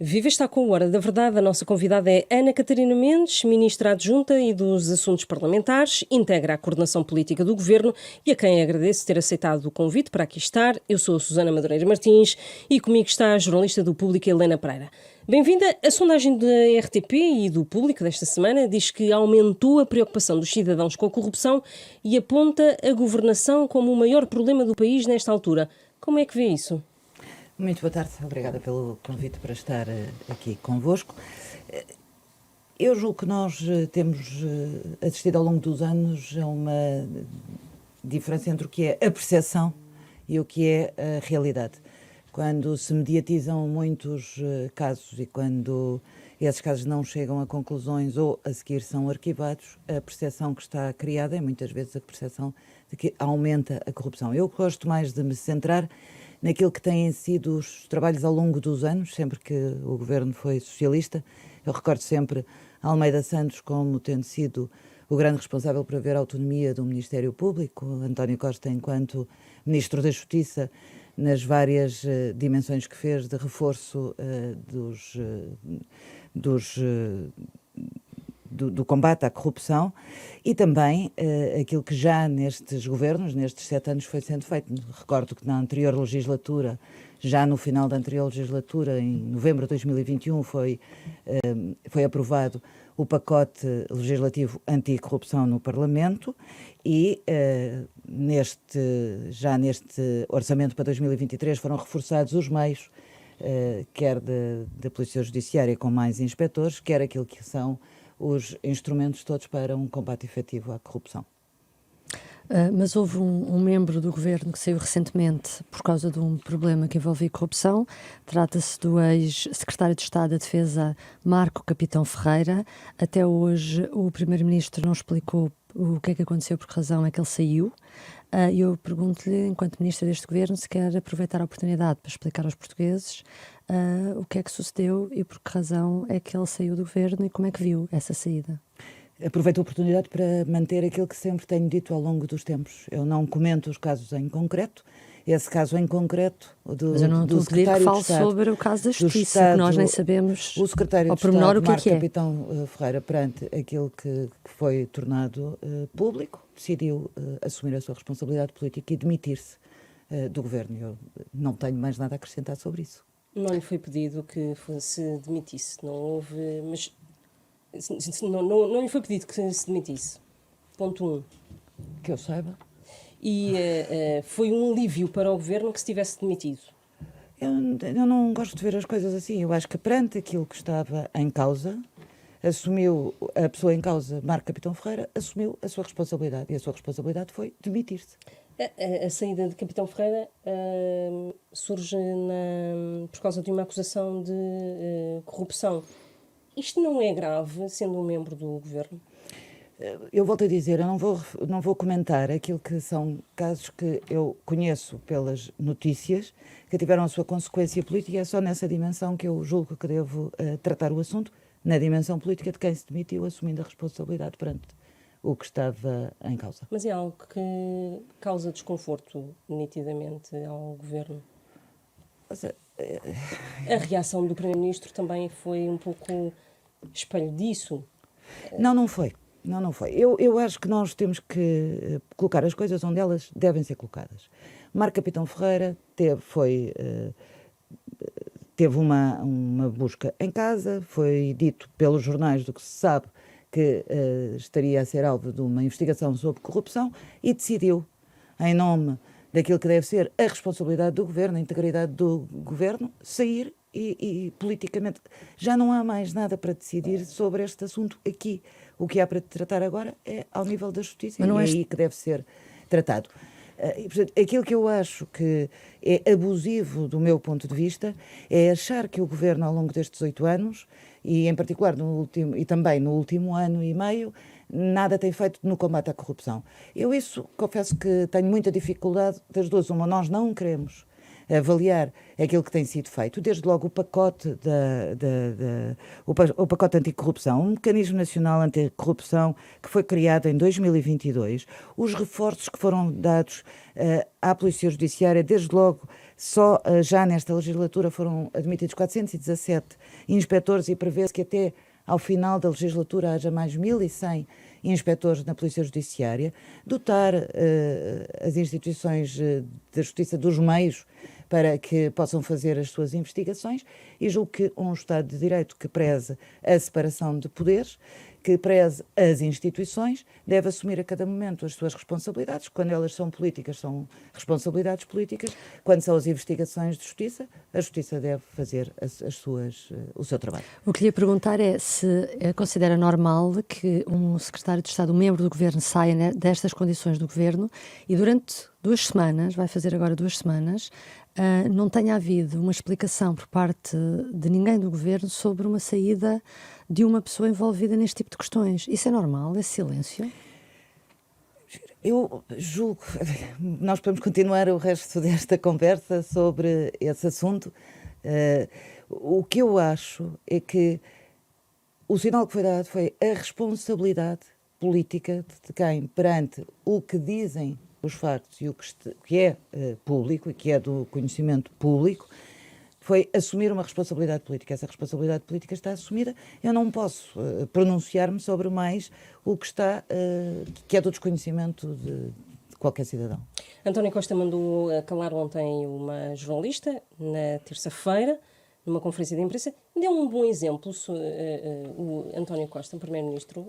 Viva está com o Hora da Verdade. A nossa convidada é Ana Catarina Mendes, Ministra Adjunta e dos Assuntos Parlamentares, integra a coordenação política do Governo e a quem agradeço ter aceitado o convite para aqui estar. Eu sou a Susana Madureira Martins e comigo está a jornalista do Público Helena Pereira. Bem-vinda. A sondagem da RTP e do Público desta semana diz que aumentou a preocupação dos cidadãos com a corrupção e aponta a governação como o maior problema do país nesta altura. Como é que vê isso? Muito boa tarde, obrigada pelo convite para estar aqui convosco. Eu julgo que nós temos assistido ao longo dos anos a uma diferença entre o que é a percepção e o que é a realidade. Quando se mediatizam muitos casos e quando esses casos não chegam a conclusões ou a seguir são arquivados, a percepção que está criada é muitas vezes a percepção de que aumenta a corrupção. Eu gosto mais de me centrar naquilo que têm sido os trabalhos ao longo dos anos, sempre que o governo foi socialista. Eu recordo sempre Almeida Santos como tendo sido o grande responsável por haver autonomia do Ministério Público, António Costa enquanto Ministro da Justiça, nas várias dimensões que fez de reforço do combate à corrupção e também aquilo que já nestes governos, nestes 7 anos, foi sendo feito. Recordo que na anterior legislatura, já no final da anterior legislatura, em novembro de 2021, foi aprovado o pacote legislativo anticorrupção no Parlamento e já neste orçamento para 2023 foram reforçados os meios, quer da Polícia Judiciária com mais inspectores, quer aquilo que são os instrumentos todos para um combate efetivo à corrupção. Mas houve um membro do governo que saiu recentemente por causa de um problema que envolvia corrupção. Trata-se do ex-secretário de Estado da Defesa, Marco Capitão Ferreira. Até hoje o primeiro-ministro não explicou o que é que aconteceu, por que razão é que ele saiu. Eu pergunto-lhe, enquanto ministra deste governo, se quer aproveitar a oportunidade para explicar aos portugueses o que é que sucedeu e por que razão é que ele saiu do governo e como é que viu essa saída. Aproveito a oportunidade para manter aquilo que sempre tenho dito ao longo dos tempos. Eu não comento os casos em concreto. Esse caso em concreto Mas eu não estou a pedir que fale sobre o caso da Justiça, que nós nem sabemos o secretário ao de pormenor Estado, o que Marco é. Capitão Ferreira, perante aquilo que foi tornado público, decidiu assumir a sua responsabilidade política e demitir-se do governo. Eu não tenho mais nada a acrescentar sobre isso. Não lhe foi pedido que se demitisse, não houve, mas não lhe foi pedido que se demitisse. Ponto 1. Que eu saiba. E foi um alívio para o governo que se tivesse demitido. Eu não gosto de ver as coisas assim. Eu acho que perante aquilo que estava em causa, a pessoa em causa, Marco Capitão Ferreira, assumiu a sua responsabilidade. E a sua responsabilidade foi demitir-se. A saída de Capitão Ferreira surge por causa de uma acusação de corrupção. Isto não é grave, sendo um membro do governo? Eu volto a dizer, eu não vou comentar aquilo que são casos que eu conheço pelas notícias, que tiveram a sua consequência política, e é só nessa dimensão que eu julgo que devo tratar o assunto, na dimensão política de quem se demitiu, assumindo a responsabilidade perante o que estava em causa. Mas é algo que causa desconforto, nitidamente, ao governo? A reação do Primeiro-Ministro também foi um pouco espelho disso? Não foi. Não foi. Eu acho que nós temos que colocar as coisas onde elas devem ser colocadas. Marco Capitão Ferreira teve uma busca em casa, foi dito pelos jornais do que se sabe que estaria a ser alvo de uma investigação sobre corrupção e decidiu, em nome daquilo que deve ser a responsabilidade do governo, a integridade do governo, sair e politicamente já não há mais nada para decidir sobre este assunto aqui. O que há para tratar agora é ao nível da Justiça e é aí que deve ser tratado. Portanto, aquilo que eu acho que é abusivo do meu ponto de vista é achar que o governo ao longo destes 8 anos e em particular também no último ano e meio nada tem feito no combate à corrupção. Eu isso confesso que tenho muita dificuldade das duas. Uma, nós não queremos avaliar aquilo que tem sido feito, desde logo o pacote o pacote anticorrupção, um mecanismo nacional anticorrupção que foi criado em 2022, os reforços que foram dados à Polícia Judiciária, desde logo Só já nesta legislatura foram admitidos 417 inspectores e prevê-se que até ao final da legislatura haja mais 1.100 inspectores na Polícia Judiciária, dotar as instituições da Justiça dos meios para que possam fazer as suas investigações, e julgo que um Estado de Direito que preze a separação de poderes, que preze as instituições, deve assumir a cada momento as suas responsabilidades. Quando elas são políticas, são responsabilidades políticas. Quando são as investigações de justiça, a justiça deve fazer o seu trabalho. O que lhe ia perguntar é se considera normal que um secretário de Estado, um membro do governo, saia destas condições do governo e durante 2 semanas, vai fazer agora 2 semanas, não tenha havido uma explicação por parte de ninguém do governo sobre uma saída de uma pessoa envolvida neste tipo de questões. Isso é normal, esse silêncio? Eu julgo, nós podemos continuar o resto desta conversa sobre esse assunto. O que eu acho é que o sinal que foi dado foi a responsabilidade política de quem, perante o que dizem os factos e o que é público e que é do conhecimento público, foi assumir uma responsabilidade política. Essa responsabilidade política está assumida. Eu não posso pronunciar-me sobre mais o que está, que é do desconhecimento de qualquer cidadão. António Costa mandou calar ontem uma jornalista, na terça-feira, numa conferência de imprensa. Deu um bom exemplo, o António Costa, o Primeiro-Ministro,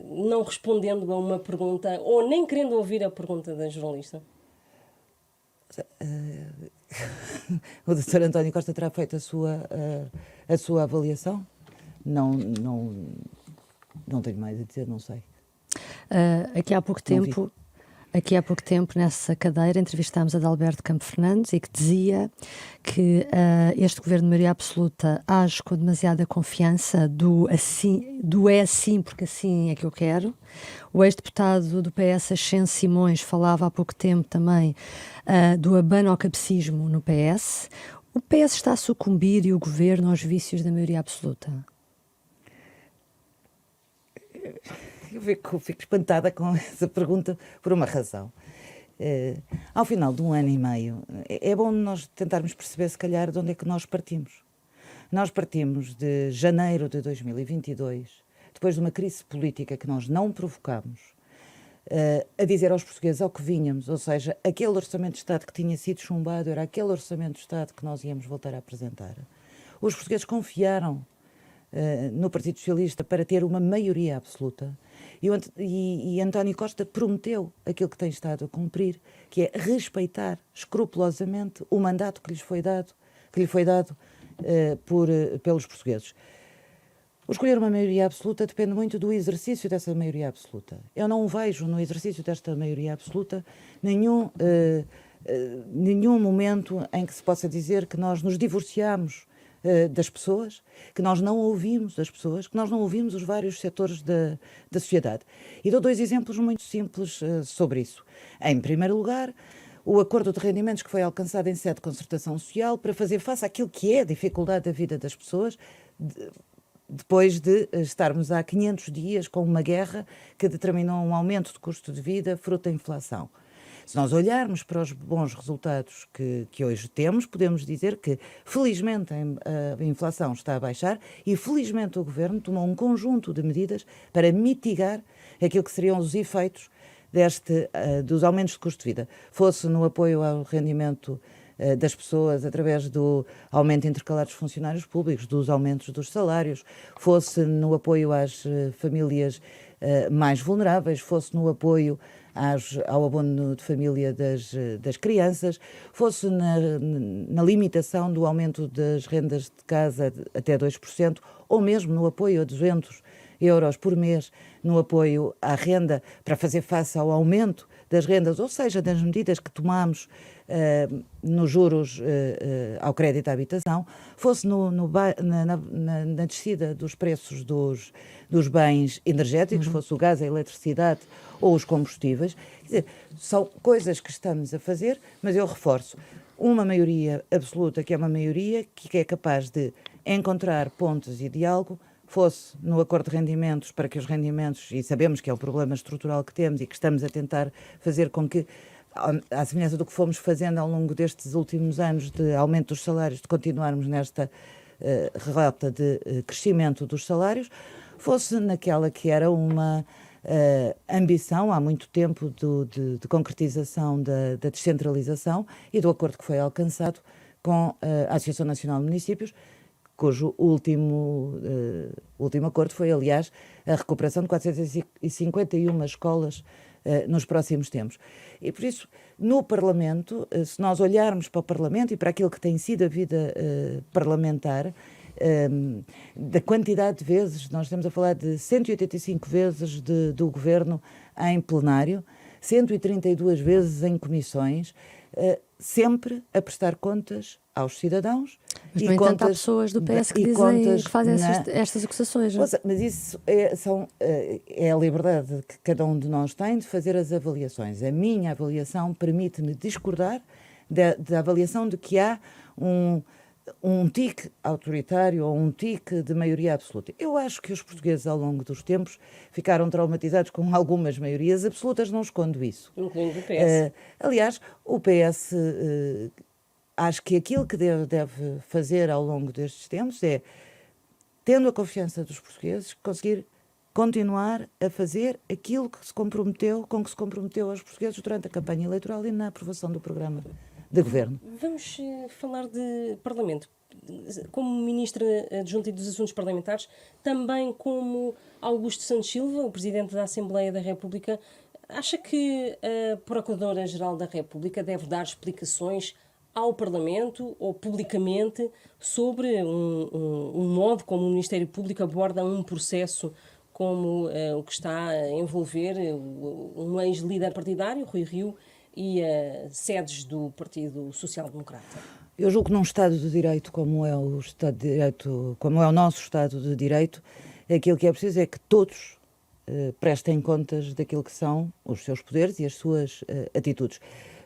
não respondendo a uma pergunta, ou nem querendo ouvir a pergunta da jornalista. O Dr. António Costa terá feito a sua avaliação? Não tenho mais a dizer, não sei. Aqui há pouco tempo, nessa cadeira, entrevistámos a Adalberto Campo Fernandes e que dizia que este governo de maioria absoluta age com demasiada confiança do é assim porque assim é que eu quero. O ex-deputado do PS, Ascenso Simões, falava há pouco tempo também do abano-cabecismo no PS. O PS está a sucumbir e o governo aos vícios da maioria absoluta? Eu fico espantada com essa pergunta por uma razão. Ao final de 1 ano e meio, é bom nós tentarmos perceber, se calhar, de onde é que nós partimos. Nós partimos de janeiro de 2022, depois de uma crise política que nós não provocámos, a dizer aos portugueses ao que vínhamos, ou seja, aquele orçamento de Estado que tinha sido chumbado era aquele orçamento de Estado que nós íamos voltar a apresentar. Os portugueses confiaram no Partido Socialista para ter uma maioria absoluta. E António Costa prometeu aquilo que tem estado a cumprir, que é respeitar escrupulosamente o mandato que lhe foi dado pelos portugueses. O escolher uma maioria absoluta depende muito do exercício dessa maioria absoluta. Eu não vejo no exercício desta maioria absoluta nenhum momento em que se possa dizer que nós nos divorciamos das pessoas, que nós não ouvimos as pessoas, que nós não ouvimos os vários setores da sociedade. E dou 2 exemplos muito simples sobre isso. Em primeiro lugar, o acordo de rendimentos que foi alcançado em sede de concertação social para fazer face àquilo que é a dificuldade da vida das pessoas, depois de estarmos há 500 dias com uma guerra que determinou um aumento de custo de vida fruto da inflação. Se nós olharmos para os bons resultados que hoje temos, podemos dizer que, felizmente, a inflação está a baixar e, felizmente, o Governo tomou um conjunto de medidas para mitigar aquilo que seriam os efeitos dos aumentos de custo de vida. Fosse no apoio ao rendimento das pessoas através do aumento intercalado dos funcionários públicos, dos aumentos dos salários, fosse no apoio às famílias mais vulneráveis, fosse no apoio ao abono de família das crianças, fosse na limitação do aumento das rendas de casa até 2%, ou mesmo no apoio a 200 euros por mês, no apoio à renda para fazer face ao aumento das rendas, ou seja, das medidas que tomamos nos juros ao crédito à habitação, fosse na descida dos preços dos bens energéticos, fosse o gás, a eletricidade ou os combustíveis. Quer dizer, são coisas que estamos a fazer, mas eu reforço, uma maioria absoluta, que é uma maioria que é capaz de encontrar pontos e diálogo, fosse no acordo de rendimentos, para que os rendimentos, e sabemos que é o problema estrutural que temos e que estamos a tentar fazer com que à semelhança do que fomos fazendo ao longo destes últimos anos de aumento dos salários, de continuarmos nesta rota de crescimento dos salários, fosse naquela que era uma ambição há muito tempo de concretização da descentralização e do acordo que foi alcançado com a Associação Nacional de Municípios, cujo último acordo foi, aliás, a recuperação de 451 escolas nos próximos tempos. E por isso, no Parlamento, se nós olharmos para o Parlamento e para aquilo que tem sido a vida parlamentar, da quantidade de vezes, nós estamos a falar de 185 vezes do Governo em plenário, 132 vezes em comissões, sempre a prestar contas aos cidadãos. Mas, no entanto, há pessoas do PS que dizem que fazem estas acusações. Não? Mas isso é a liberdade que cada um de nós tem de fazer as avaliações. A minha avaliação permite-me discordar da avaliação de que há um tique autoritário ou um tique de maioria absoluta. Eu acho que os portugueses, ao longo dos tempos, ficaram traumatizados com algumas maiorias absolutas, não escondo isso. Incluindo o PS. Aliás, o PS, acho que aquilo que deve fazer ao longo destes tempos é, tendo a confiança dos portugueses, conseguir continuar a fazer aquilo que com que se comprometeu aos portugueses durante a campanha eleitoral e na aprovação do programa de governo. Vamos falar de Parlamento. Como Ministra Adjunta dos Assuntos Parlamentares, também como Augusto Santos Silva, o Presidente da Assembleia da República, acha que a Procuradora-Geral da República deve dar explicações ao Parlamento ou publicamente sobre um modo como o Ministério Público aborda um processo como o que está a envolver um ex-líder partidário, Rui Rio, e sedes do Partido Social Democrata? Eu julgo que num Estado de Direito como é o Estado de Direito, como é o nosso Estado de Direito, aquilo que é preciso é que todos prestem contas daquilo que são os seus poderes e as suas atitudes.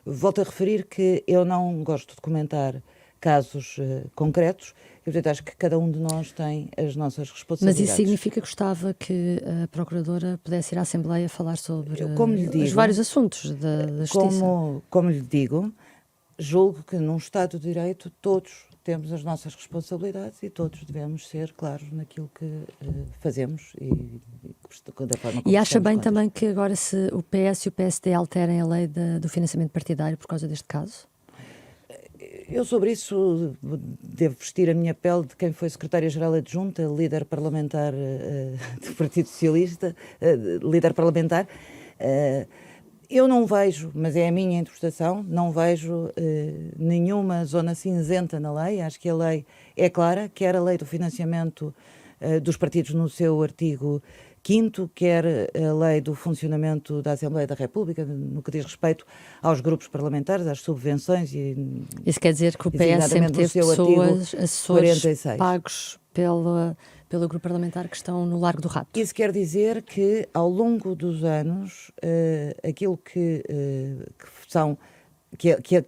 Volto a referir que eu não gosto de comentar casos concretos, e portanto acho que cada um de nós tem as nossas responsabilidades. Mas isso significa que gostava que a Procuradora pudesse ir à Assembleia falar sobre os vários assuntos da Justiça? Como lhe digo, julgo que num Estado de Direito todos temos as nossas responsabilidades e todos devemos ser claros naquilo que fazemos da forma como E acha bem contas. também que agora se o PS e o PSD alterem a lei do financiamento partidário por causa deste caso? Eu sobre isso devo vestir a minha pele de quem foi secretária-geral adjunta, líder parlamentar do Partido Socialista, líder parlamentar. Eu não vejo, mas é a minha interpretação, não vejo nenhuma zona cinzenta na lei. Acho que a lei é clara, quer a lei do financiamento dos partidos no seu artigo 5º, quer a lei do funcionamento da Assembleia da República, no que diz respeito aos grupos parlamentares, às subvenções. Isso quer dizer que o PS sempre teve pessoas, assessores 46. Pagos pelo grupo parlamentar que estão no Largo do Rato. Isso quer dizer que, ao longo dos anos, aquilo que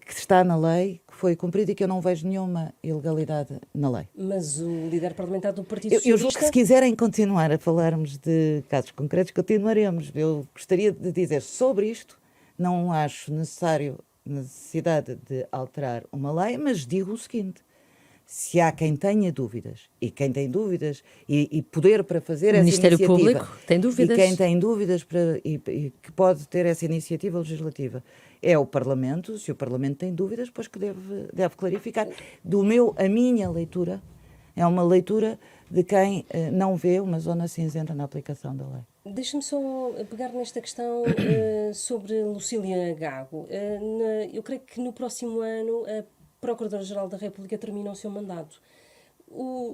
está na lei, que foi cumprido e que eu não vejo nenhuma ilegalidade na lei. Mas o líder parlamentar do Partido Eu Socialista... julgo que se quiserem continuar a falarmos de casos concretos, continuaremos. Eu gostaria de dizer sobre isto, não acho necessidade de alterar uma lei, mas digo o seguinte: se há quem tenha dúvidas, e quem tem dúvidas, e poder para fazer essa iniciativa... O Ministério Público tem dúvidas. E quem tem dúvidas e que pode ter essa iniciativa legislativa é o Parlamento. Se o Parlamento tem dúvidas, pois que deve clarificar. A minha leitura é uma leitura de quem não vê uma zona cinzenta na aplicação da lei. Deixa-me só pegar nesta questão sobre Lucília Gago. Eu creio que no próximo ano a Procuradora-Geral da República termina o seu mandato.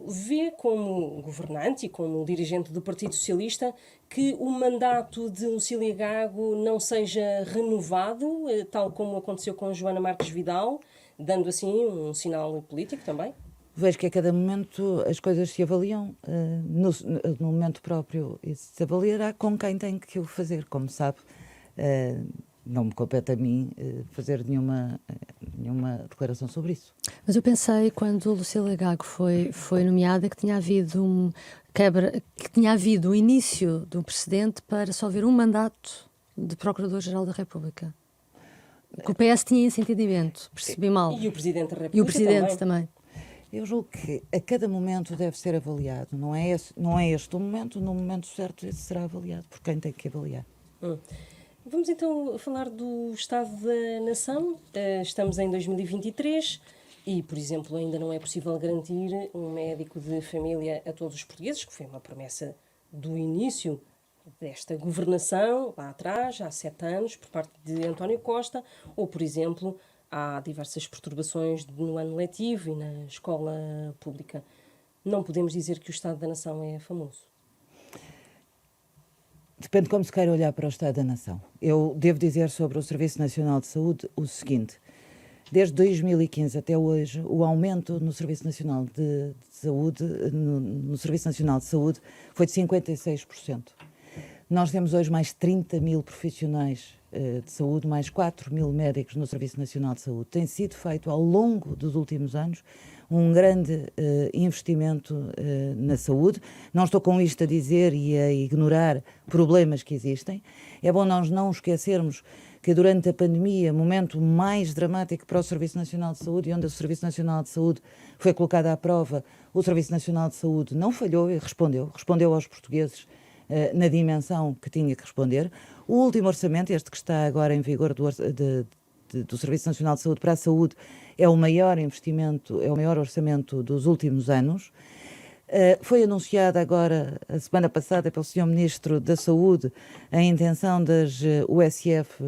Vê como governante e como dirigente do Partido Socialista que o mandato de Lucília Gago não seja renovado, tal como aconteceu com Joana Marques Vidal, dando assim um sinal político também? Vejo que a cada momento as coisas se avaliam no momento próprio, e se avaliará com quem tem que o fazer. Como sabe, não me compete a mim fazer nenhuma declaração sobre isso. Mas eu pensei, quando Lucília Gago foi nomeada, que tinha havido que tinha havido o início de um precedente para só haver um mandato de Procurador-Geral da República. Que o PS tinha esse entendimento, percebi mal. E o Presidente da República E o Presidente também. Eu julgo que a cada momento deve ser avaliado. Não é este o momento, no momento certo esse será avaliado por quem tem que avaliar. Vamos então falar do Estado da Nação. Estamos em 2023 e, por exemplo, ainda não é possível garantir um médico de família a todos os portugueses, que foi uma promessa do início desta governação, lá atrás, há 7 anos, por parte de António Costa, ou, por exemplo, há diversas perturbações no ano letivo e na escola pública. Não podemos dizer que o Estado da Nação é famoso. Depende de como se queira olhar para o Estado da Nação. Eu devo dizer sobre o Serviço Nacional de Saúde o seguinte: desde 2015 até hoje, o aumento no Serviço Nacional de Saúde, no Serviço Nacional de Saúde, foi de 56%. Nós temos hoje mais 30 mil profissionais de saúde, mais 4 mil médicos no Serviço Nacional de Saúde. Tem sido feito ao longo dos últimos anos um grande investimento na saúde. Não estou com isto a dizer e a ignorar problemas que existem. É bom nós não esquecermos que durante a pandemia, momento mais dramático para o Serviço Nacional de Saúde, e onde o Serviço Nacional de Saúde foi colocado à prova, o Serviço Nacional de Saúde não falhou e respondeu aos portugueses na dimensão que tinha que responder. O último orçamento, este que está agora em vigor do Serviço Nacional de Saúde para a Saúde, é o maior investimento, é o maior orçamento dos últimos anos. Foi anunciada agora, a semana passada, pelo Sr. Ministro da Saúde, a intenção das USF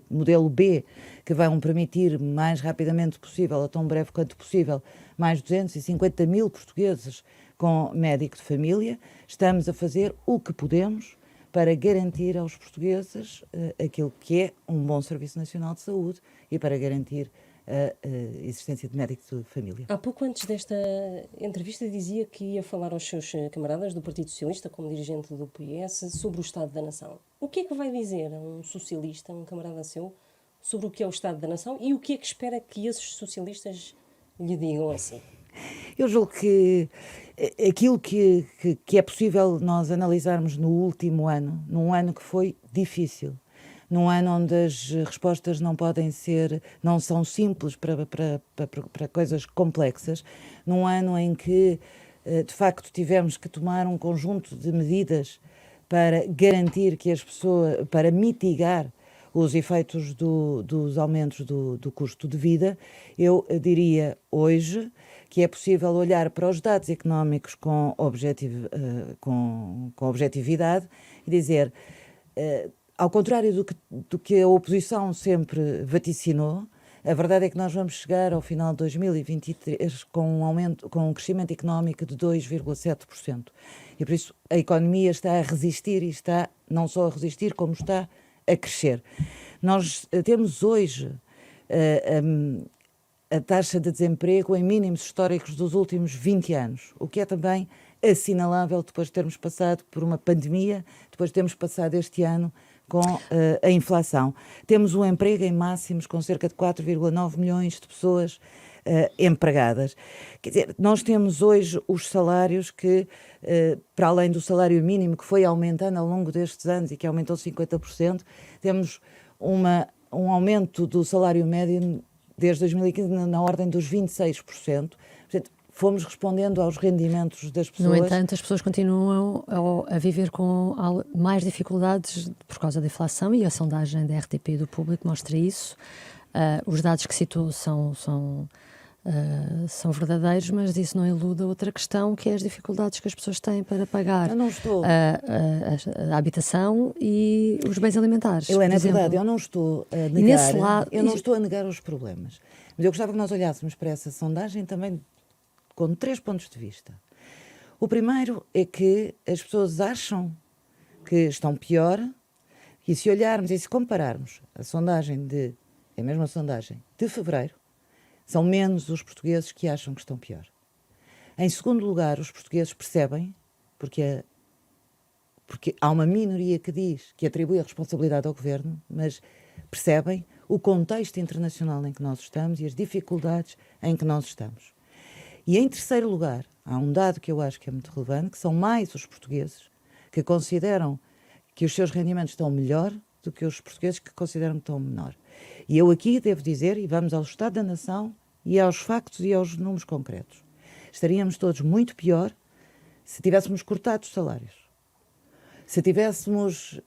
modelo B, que vão permitir mais rapidamente possível, ou tão breve quanto possível, mais 250 mil portugueses com médico de família. Estamos a fazer o que podemos para garantir aos portugueses aquilo que é um bom Serviço Nacional de Saúde e para garantir a existência de médico de família. Há pouco antes desta entrevista dizia que ia falar aos seus camaradas do Partido Socialista, como dirigente do PS, sobre o Estado da Nação. O que é que vai dizer a um socialista, um camarada seu, sobre o que é o Estado da Nação e o que é que espera que esses socialistas lhe digam assim? Eu julgo que aquilo que é possível nós analisarmos no último ano, num ano que foi difícil, num ano onde as respostas não são simples para coisas complexas, num ano em que, de facto, tivemos que tomar um conjunto de medidas para garantir que as pessoas, para mitigar os efeitos dos aumentos do custo de vida, eu diria hoje que é possível olhar para os dados económicos com objetividade e dizer, ao contrário do que a oposição sempre vaticinou, a verdade é que nós vamos chegar ao final de 2023 com um crescimento económico de 2,7%. E por isso a economia está a resistir e está não só a resistir, como está a crescer. Nós temos hoje a taxa de desemprego em mínimos históricos dos últimos 20 anos, o que é também assinalável depois de termos passado por uma pandemia, depois de termos passado este ano com a inflação. Temos um emprego em máximos com cerca de 4,9 milhões de pessoas empregadas. Quer dizer, nós temos hoje os salários que, para além do salário mínimo que foi aumentando ao longo destes anos e que aumentou 50%, temos um aumento do salário médio desde 2015 na ordem dos 26%. Portanto, fomos respondendo aos rendimentos das pessoas. No entanto, as pessoas continuam a viver com mais dificuldades por causa da inflação e a sondagem da RTP e do Público mostra isso. Os dados que citou são verdadeiros, mas isso não elude outra questão, que é as dificuldades que as pessoas têm para pagar a habitação e os bens alimentares. Helena, é verdade, eu não estou a negar os problemas, mas eu gostava que nós olhássemos para essa sondagem também com 3 pontos de vista. O primeiro é que as pessoas acham que estão pior, e se olharmos e se compararmos a mesma sondagem de fevereiro, são menos os portugueses que acham que estão pior. Em segundo lugar, os portugueses percebem, porque há uma minoria que diz, que atribui a responsabilidade ao governo, mas percebem o contexto internacional em que nós estamos e as dificuldades em que nós estamos. E em terceiro lugar, há um dado que eu acho que é muito relevante, que são mais os portugueses que consideram que os seus rendimentos estão melhor do que os portugueses que consideram que estão menor. E eu aqui devo dizer, e vamos ao Estado da Nação e aos factos e aos números concretos. Estaríamos todos muito pior se tivéssemos cortado os salários, se tivéssemos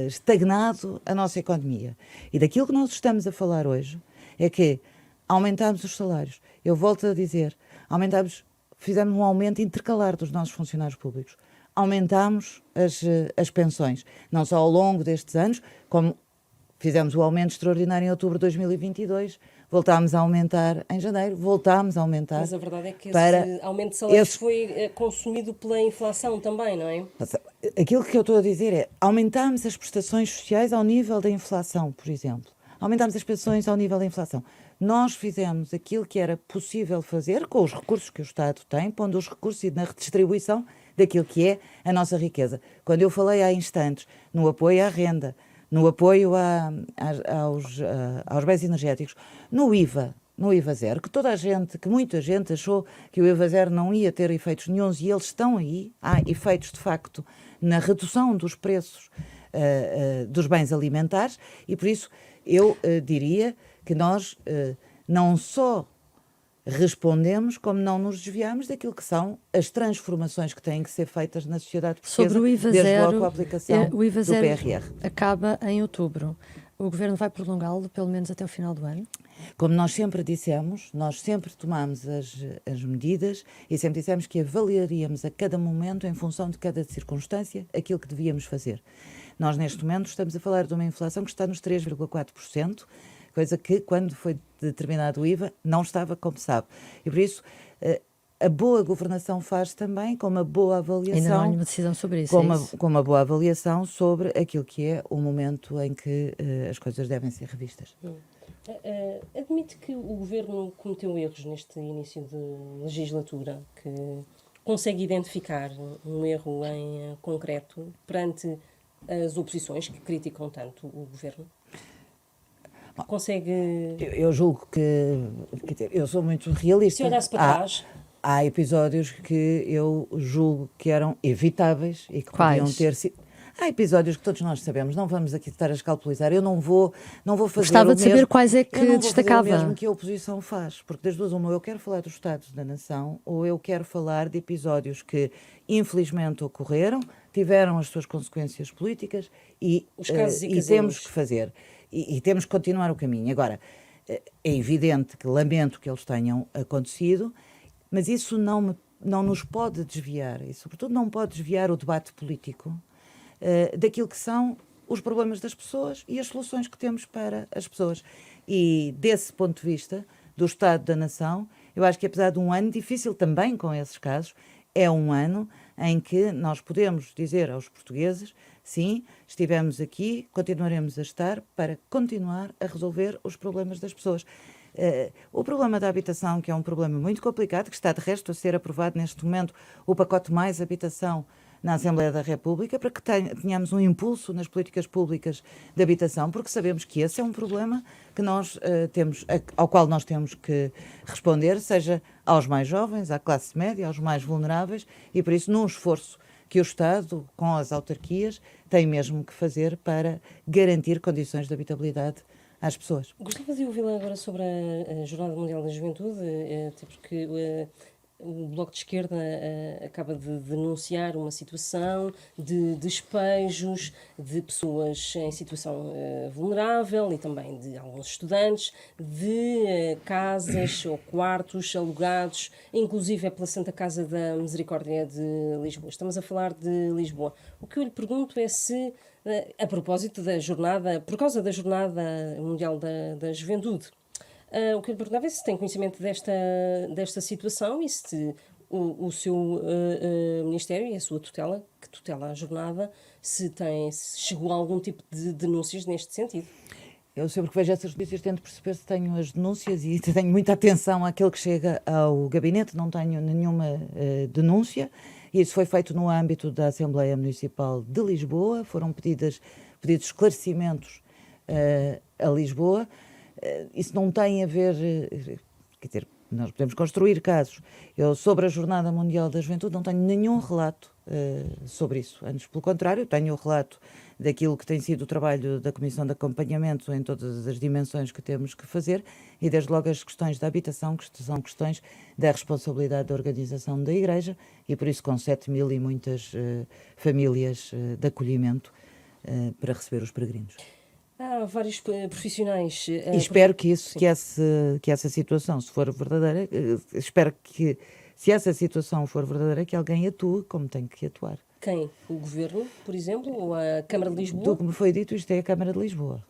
estagnado a nossa economia. E daquilo que nós estamos a falar hoje é que aumentámos os salários. Eu volto a dizer, fizemos um aumento intercalar dos nossos funcionários públicos. Aumentámos as pensões, não só ao longo destes anos, como fizemos o aumento extraordinário em outubro de 2022, voltámos a aumentar em janeiro, voltámos a aumentar. Mas a verdade é que esse aumento de salários foi consumido pela inflação também, não é? Aquilo que eu estou a dizer é, aumentámos as prestações sociais ao nível da inflação, por exemplo. Aumentámos as pensões ao nível da inflação. Nós fizemos aquilo que era possível fazer com os recursos que o Estado tem, pondo os recursos e na redistribuição daquilo que é a nossa riqueza. Quando eu falei há instantes no apoio à renda, no apoio aos bens energéticos, no IVA zero, que muita gente achou que o IVA zero não ia ter efeitos nenhuns e eles estão aí, há efeitos de facto na redução dos preços dos bens alimentares e por isso eu diria que nós não só respondemos, como não nos desviamos daquilo que são as transformações que têm que ser feitas na sociedade portuguesa, sobre o IVA desde zero, logo a aplicação o IVA do zero PRR. acaba em outubro. O Governo vai prolongá-lo pelo menos até o final do ano? Como nós sempre dissemos, nós sempre tomamos as medidas e sempre dissemos que avaliaríamos a cada momento, em função de cada circunstância, aquilo que devíamos fazer. Nós, neste momento, estamos a falar de uma inflação que está nos 3,4%, coisa que, quando foi determinado o IVA, não estava, como sabe. E, por isso, a boa governação faz também com uma boa avaliação. Ainda não há nenhuma decisão sobre isso, com uma boa avaliação sobre aquilo que é o momento em que as coisas devem ser revistas. Admite que o Governo cometeu erros neste início de legislatura, que consegue identificar um erro em concreto perante as oposições que criticam tanto o Governo? Consegue... Eu julgo que... Quer dizer, eu sou muito realista. Se olhasse para trás... Há episódios que eu julgo que eram evitáveis e que podiam ter sido... Há episódios que todos nós sabemos, não vamos aqui estar a escalpelizar. Eu não vou fazer Gostava de saber quais é que eu não destacava. vou fazer o mesmo que a oposição faz, porque das duas uma, eu quero falar dos Estados da Nação ou eu quero falar de episódios que infelizmente ocorreram, tiveram as suas consequências políticas e temos que fazer. E temos que continuar o caminho. Agora, é evidente que lamento que eles tenham acontecido, mas isso não nos pode desviar, e sobretudo não pode desviar o debate político daquilo que são os problemas das pessoas e as soluções que temos para as pessoas. E desse ponto de vista, do Estado da Nação, eu acho que apesar de um ano difícil também com esses casos, é um ano em que nós podemos dizer aos portugueses, sim, estivemos aqui, continuaremos a estar para continuar a resolver os problemas das pessoas. O problema da habitação, que é um problema muito complicado, que está de resto a ser aprovado neste momento o pacote Mais Habitação na Assembleia da República, para que tenhamos um impulso nas políticas públicas de habitação, porque sabemos que esse é um problema que nós ao qual nós temos que responder, seja aos mais jovens, à classe média, aos mais vulneráveis, e por isso num esforço que o Estado, com as autarquias, tem mesmo que fazer para garantir condições de habitabilidade às pessoas. Gostava de ouvi-la agora sobre a Jornada Mundial da Juventude, até porque o Bloco de Esquerda acaba de denunciar uma situação de despejos de pessoas em situação vulnerável e também de alguns estudantes, de casas ou quartos alugados, inclusive pela Santa Casa da Misericórdia de Lisboa. Estamos a falar de Lisboa. O que eu lhe pergunto é se, a propósito da jornada, por causa da Jornada Mundial da Juventude, o que eu lhe perguntava é se tem conhecimento desta situação e se o seu Ministério e a sua tutela, que tutela a jornada, se chegou a algum tipo de denúncias neste sentido. Eu sempre que vejo essas notícias tento perceber se tenho as denúncias e tenho muita atenção àquilo que chega ao gabinete, não tenho nenhuma denúncia. Isso foi feito no âmbito da Assembleia Municipal de Lisboa, foram pedidos esclarecimentos a Lisboa. Isso não tem a ver, quer dizer, nós podemos construir casos. Eu, sobre a Jornada Mundial da Juventude, não tenho nenhum relato sobre isso. Antes, pelo contrário, tenho o relato daquilo que tem sido o trabalho da Comissão de Acompanhamento em todas as dimensões que temos que fazer e, desde logo, as questões da habitação, que são questões da responsabilidade da organização da Igreja e, por isso, com 7.000 e muitas famílias de acolhimento para receber os peregrinos. Há vários profissionais. E espero que essa situação, se for verdadeira, espero que, se essa situação for verdadeira, que alguém atue como tem que atuar. Quem? O Governo, por exemplo, ou a Câmara de Lisboa? Do que me foi dito, isto é a Câmara de Lisboa.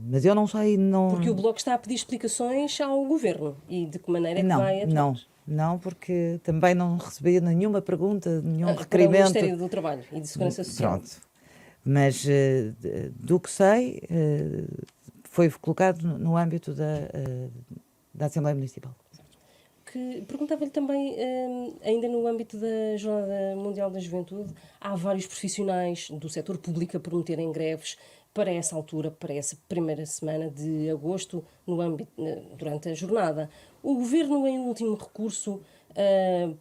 Mas eu não sei... Não... Porque o Bloco está a pedir explicações ao Governo e de que maneira é que vai atuar? Não, porque também não recebi nenhuma pergunta, nenhum requerimento. Para o Ministério do Trabalho e de Segurança Social. Pronto. Mas do que sei, foi colocado no âmbito da Assembleia Municipal. Perguntava-lhe também, ainda no âmbito da Jornada Mundial da Juventude, há vários profissionais do setor público a prometerem greves para essa altura, para essa primeira semana de agosto, durante a jornada. O Governo, em último recurso,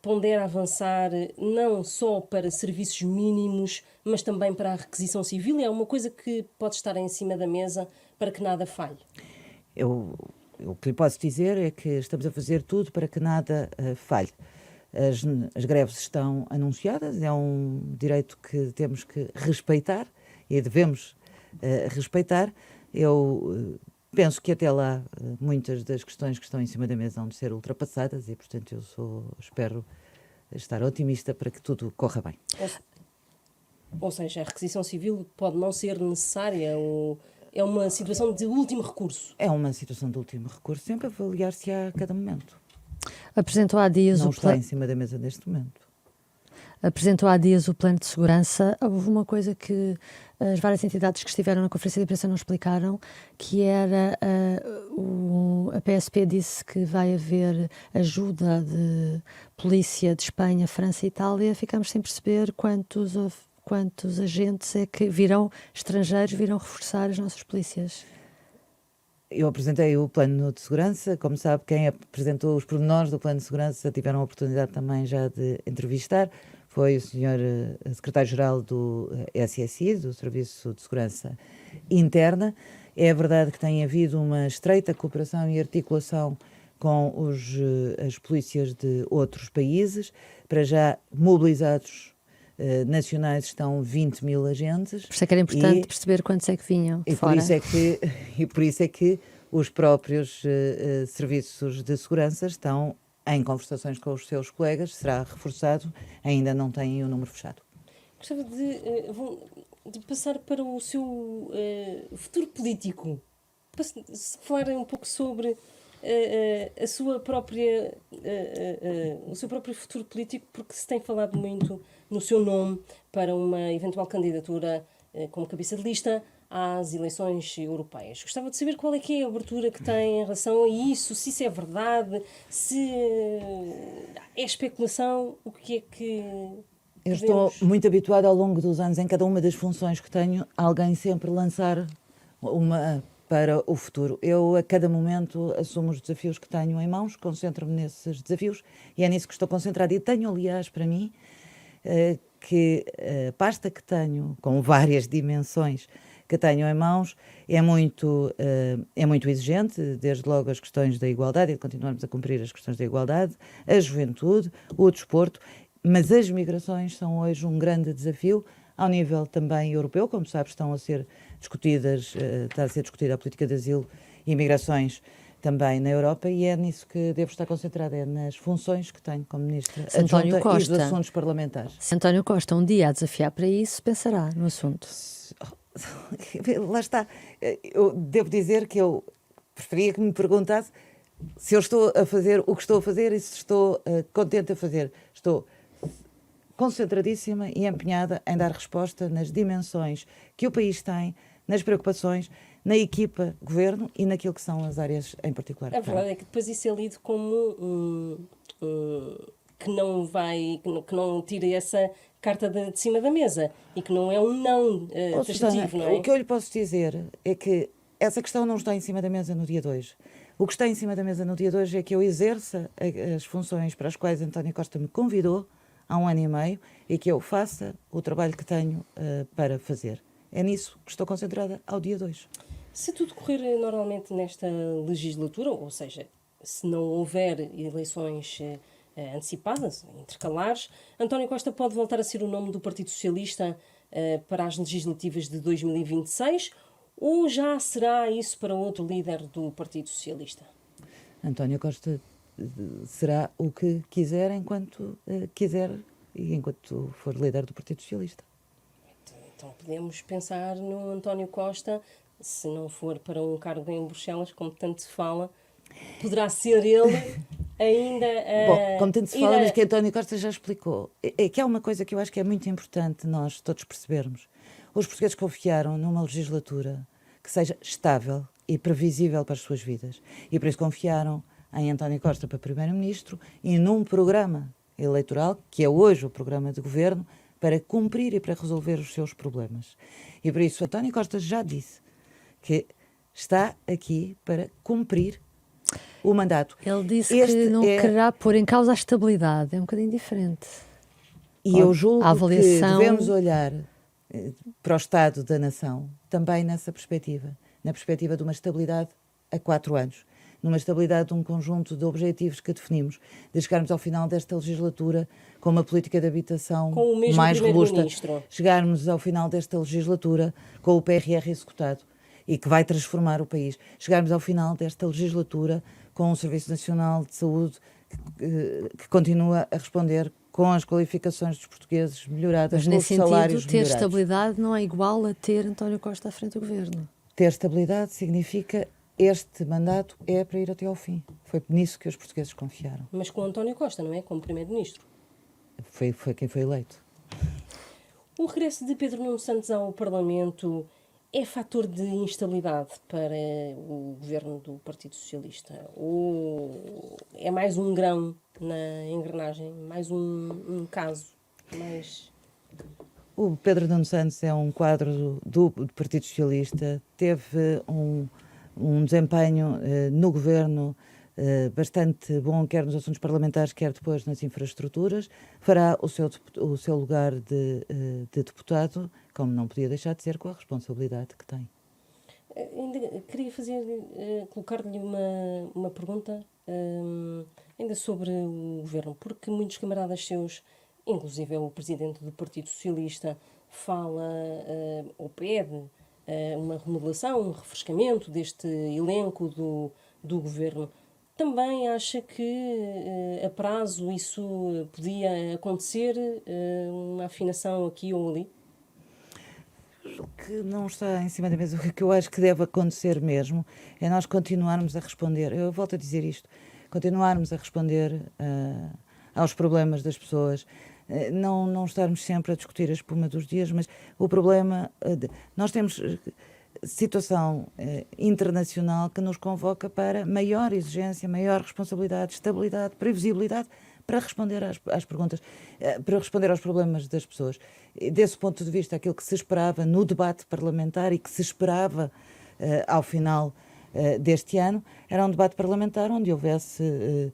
pondera avançar não só para serviços mínimos, mas também para a requisição civil. É uma coisa que pode estar em cima da mesa para que nada falhe. O que lhe posso dizer é que estamos a fazer tudo para que nada falhe. As greves estão anunciadas, é um direito que temos que respeitar e devemos respeitar. Eu penso que até lá muitas das questões que estão em cima da mesa vão ser ultrapassadas e, portanto, espero estar otimista para que tudo corra bem. Ou seja, a requisição civil pode não ser necessária ou é uma situação de último recurso? É uma situação de último recurso, sempre avaliar-se a cada momento. Apresentou há dias não está em cima da mesa neste momento. Apresentou há dias o plano de segurança. Houve uma coisa que as várias entidades que estiveram na conferência de imprensa não explicaram, que era a PSP disse que vai haver ajuda de polícia de Espanha, França e Itália. Ficamos sem perceber quantos agentes é que estrangeiros virão reforçar as nossas polícias. Eu apresentei o plano de segurança. Como sabe, quem apresentou os pormenores do plano de segurança tiveram a oportunidade também já de entrevistar. Foi o senhor secretário-geral do SSI, do Serviço de Segurança Interna. É verdade que tem havido uma estreita cooperação e articulação com as polícias de outros países. Para já mobilizados nacionais estão 20.000 agentes. Por isso é que era importante perceber quantos é que vinham de fora. Por isso é que os próprios serviços de segurança estão em conversações com os seus colegas, será reforçado, ainda não têm o número fechado. Gostava de passar para o seu futuro político. Se falar um pouco sobre a sua própria, o seu próprio futuro político, porque se tem falado muito no seu nome para uma eventual candidatura como cabeça de lista às eleições europeias. Gostava de saber qual é que é a abertura que tem em relação a isso, se isso é verdade, se é especulação, o que é que... Eu estou muito habituada ao longo dos anos, em cada uma das funções que tenho, alguém sempre lançar uma para o futuro. Eu, a cada momento, assumo os desafios que tenho em mãos, concentro-me nesses desafios e é nisso que estou concentrada. E tenho, aliás, para mim, que a pasta que tenho, com várias dimensões que tenho em mãos, é muito exigente, desde logo as questões da igualdade, e de continuarmos a cumprir as questões da igualdade, a juventude, o desporto, mas as migrações são hoje um grande desafio, ao nível também europeu. Como sabes, está a ser discutida a política de asilo e migrações também na Europa, e é nisso que devo estar concentrada, é nas funções que tenho como Ministra Adjunta e dos Assuntos Parlamentares. Se António Costa um dia a desafiar para isso, pensará no assunto. Lá está. Eu devo dizer que eu preferia que me perguntasse se eu estou a fazer o que estou a fazer e se estou contente a fazer. Estou concentradíssima e empenhada em dar resposta nas dimensões que o país tem, nas preocupações, na equipa governo e naquilo que são as áreas em particular. A verdade é que depois isso é lido como que não tira essa carta de cima da mesa e que não é um não taxativo, não é? O que eu lhe posso dizer é que essa questão não está em cima da mesa no dia de hoje. O que está em cima da mesa no dia de hoje é que eu exerça as funções para as quais António Costa me convidou há 1 ano e meio e que eu faça o trabalho que tenho para fazer. É nisso que estou concentrada ao dia 2. Se tudo correr normalmente nesta legislatura, ou seja, se não houver eleições antecipadas, intercalares, António Costa pode voltar a ser o nome do Partido Socialista para as legislativas de 2026, ou já será isso para outro líder do Partido Socialista? António Costa será o que quiser enquanto quiser e enquanto for líder do Partido Socialista. Então podemos pensar no António Costa, se não for para um cargo em Bruxelas, como tanto se fala, poderá ser ele ainda Bom, como tanto se fala, mas que António Costa já explicou, é que há uma coisa que eu acho que é muito importante nós todos percebermos. Os portugueses confiaram numa legislatura que seja estável e previsível para as suas vidas. E por isso confiaram em António Costa para Primeiro-Ministro e num programa eleitoral, que é hoje o programa de governo, para cumprir e para resolver os seus problemas. E por isso António Costa já disse que está aqui para cumprir o mandato. Ele disse que não quererá pôr em causa a estabilidade. É um bocadinho diferente. E eu julgo que devemos olhar para o Estado da nação também nessa perspectiva. Na perspectiva de uma estabilidade a 4 anos. Numa estabilidade de um conjunto de objetivos que definimos, de chegarmos ao final desta legislatura com uma política de habitação mais robusta, chegarmos ao final desta legislatura com o PRR executado e que vai transformar o país, chegarmos ao final desta legislatura com um Serviço Nacional de Saúde que continua a responder com as qualificações dos portugueses melhoradas, com os salários melhorados. Mas nesse sentido, ter estabilidade não é igual a ter António Costa à frente do governo. Ter estabilidade significa este mandato é para ir até ao fim. Foi nisso que os portugueses confiaram. Mas com António Costa, não é? Como Primeiro-Ministro. Foi quem foi eleito. O regresso de Pedro Nuno Santos ao Parlamento é fator de instabilidade para o governo do Partido Socialista? Ou é mais um grão na engrenagem? Mais um caso? O Pedro Nuno Santos é um quadro do Partido Socialista. Teve um desempenho no governo bastante bom, quer nos assuntos parlamentares, quer depois nas infraestruturas. Fará o seu lugar de deputado, como não podia deixar de ser, com a responsabilidade que tem. Ainda queria colocar-lhe uma pergunta ainda sobre o governo, porque muitos camaradas seus, inclusive o presidente do Partido Socialista, fala ou pede uma remodelação, um refrescamento deste elenco do governo. Também acha que a prazo isso podia acontecer, uma afinação aqui ou ali? O que não está em cima da mesa, o que eu acho que deve acontecer mesmo, é nós continuarmos a responder, eu volto a dizer isto, continuarmos a responder aos problemas das pessoas, não estarmos sempre a discutir a espuma dos dias, mas o problema, nós temos situação internacional que nos convoca para maior exigência, maior responsabilidade, estabilidade, previsibilidade, para responder às perguntas, para responder aos problemas das pessoas. Desse ponto de vista, aquilo que se esperava no debate parlamentar e que se esperava ao final deste ano, era um debate parlamentar onde houvesse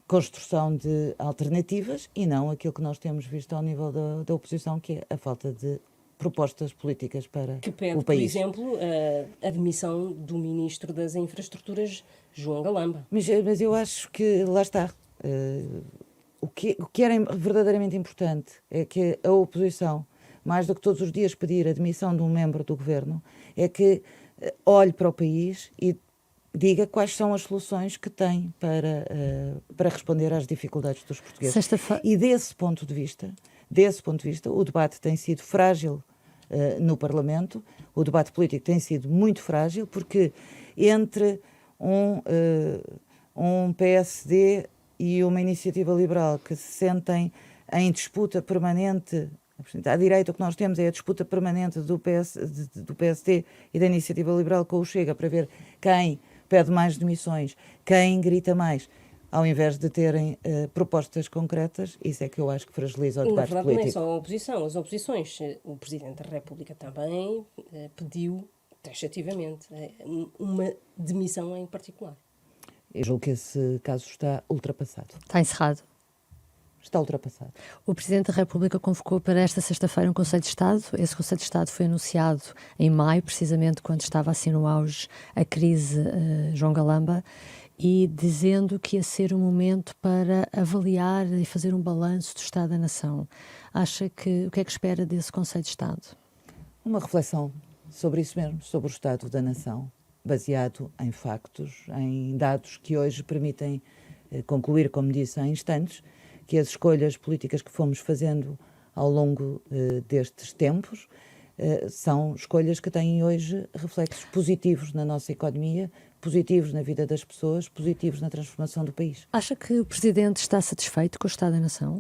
construção de alternativas e não aquilo que nós temos visto ao nível da oposição, que é a falta de propostas políticas para que pede, o país. Por exemplo, a demissão do Ministro das Infraestruturas, João Galamba. Mas eu acho que, lá está, o que era verdadeiramente importante é que a oposição, mais do que todos os dias pedir a demissão de um membro do governo, é que olhe para o país e diga quais são as soluções que tem para responder às dificuldades dos portugueses. E desse ponto de vista, o debate tem sido frágil no Parlamento, o debate político tem sido muito frágil, porque entre um PSD e uma iniciativa liberal que se sentem em disputa permanente, à direita o que nós temos é a disputa permanente do PSD e da iniciativa liberal com o Chega, para ver quem pede mais demissões, quem grita mais, ao invés de terem propostas concretas. Isso é que eu acho que fragiliza o debate político. Na verdade, não é só a oposição, as oposições. O Presidente da República também pediu, taxativamente, uma demissão em particular. Eu julgo que esse caso está ultrapassado. Está encerrado. está ultrapassado. O Presidente da República convocou para esta sexta-feira um Conselho de Estado. Esse Conselho de Estado foi anunciado em maio, precisamente quando estava assim no auge a crise João Galamba, e dizendo que ia ser um momento para avaliar e fazer um balanço do Estado da Nação. O que é que espera desse Conselho de Estado? Uma reflexão sobre isso mesmo, sobre o Estado da Nação, baseado em factos, em dados que hoje permitem concluir, como disse há instantes, que as escolhas políticas que fomos fazendo ao longo destes tempos são escolhas que têm hoje reflexos positivos na nossa economia, positivos na vida das pessoas, positivos na transformação do país. Acha que o Presidente está satisfeito com o Estado da Nação?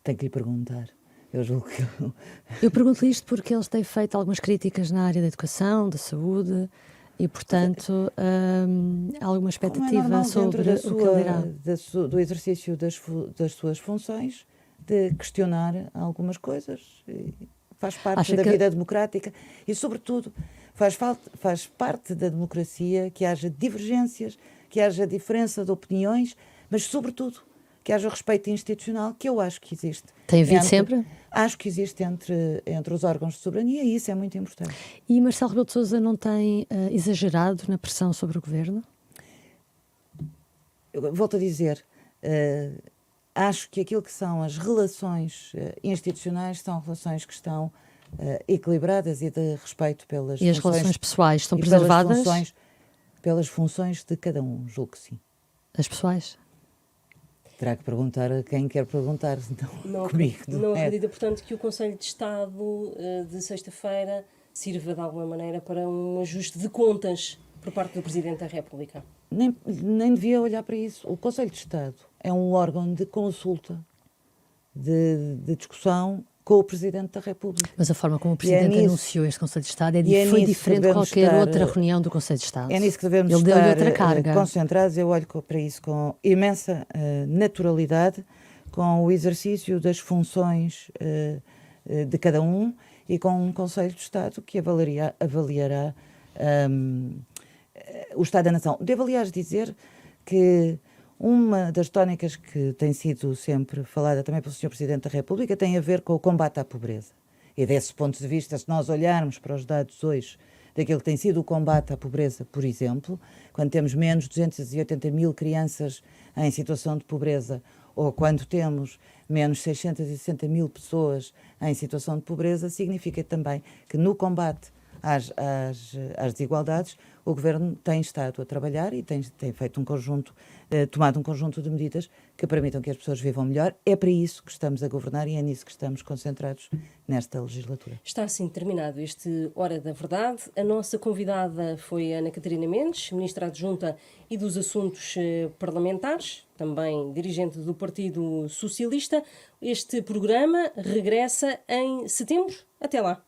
Tenho que lhe perguntar. Eu julgo que... Eu pergunto-lhe isto porque eles têm feito algumas críticas na área da educação, da saúde e, portanto, há alguma expectativa sobre o que ele dirá. Do exercício das suas funções, de questionar algumas coisas. Faz parte da vida democrática e, sobretudo, faz parte da democracia que haja divergências, que haja diferença de opiniões, mas, sobretudo, que haja respeito institucional, que eu acho que existe. Tem havido sempre? Acho que existe entre os órgãos de soberania e isso é muito importante. E Marcelo Rebelo de Sousa não tem exagerado na pressão sobre o governo? Eu volto a dizer, acho que aquilo que são as relações institucionais são relações que estão equilibradas e de respeito pelas funções... E as relações pessoais estão preservadas? Pelas funções de cada um, julgo que sim. As pessoais? Terá que perguntar a quem quer perguntar, não comigo. Não acredita, portanto, que o Conselho de Estado de sexta-feira sirva de alguma maneira para um ajuste de contas por parte do Presidente da República? Nem devia olhar para isso. O Conselho de Estado é um órgão de consulta, de discussão com o Presidente da República. Mas a forma como o Presidente anunciou este Conselho de Estado foi diferente de qualquer outra reunião do Conselho de Estado. É nisso que devemos estar concentrados. Eu olho para isso com imensa naturalidade, com o exercício das funções de cada um e com um Conselho de Estado que avaliará o Estado da Nação. Devo, aliás, dizer que uma das tónicas que tem sido sempre falada também pelo Sr. Presidente da República tem a ver com o combate à pobreza. E desse ponto de vista, se nós olharmos para os dados hoje daquilo que tem sido o combate à pobreza, por exemplo, quando temos menos 280 mil crianças em situação de pobreza ou quando temos menos 660 mil pessoas em situação de pobreza, significa também que no combate às desigualdades, o Governo tem estado a trabalhar e tem feito tomado um conjunto de medidas que permitam que as pessoas vivam melhor. É para isso que estamos a governar e é nisso que estamos concentrados nesta legislatura. Está assim terminado este Hora da Verdade. A nossa convidada foi Ana Catarina Mendes, Ministra Adjunta e dos Assuntos Parlamentares, também dirigente do Partido Socialista. Este programa regressa em setembro. Até lá.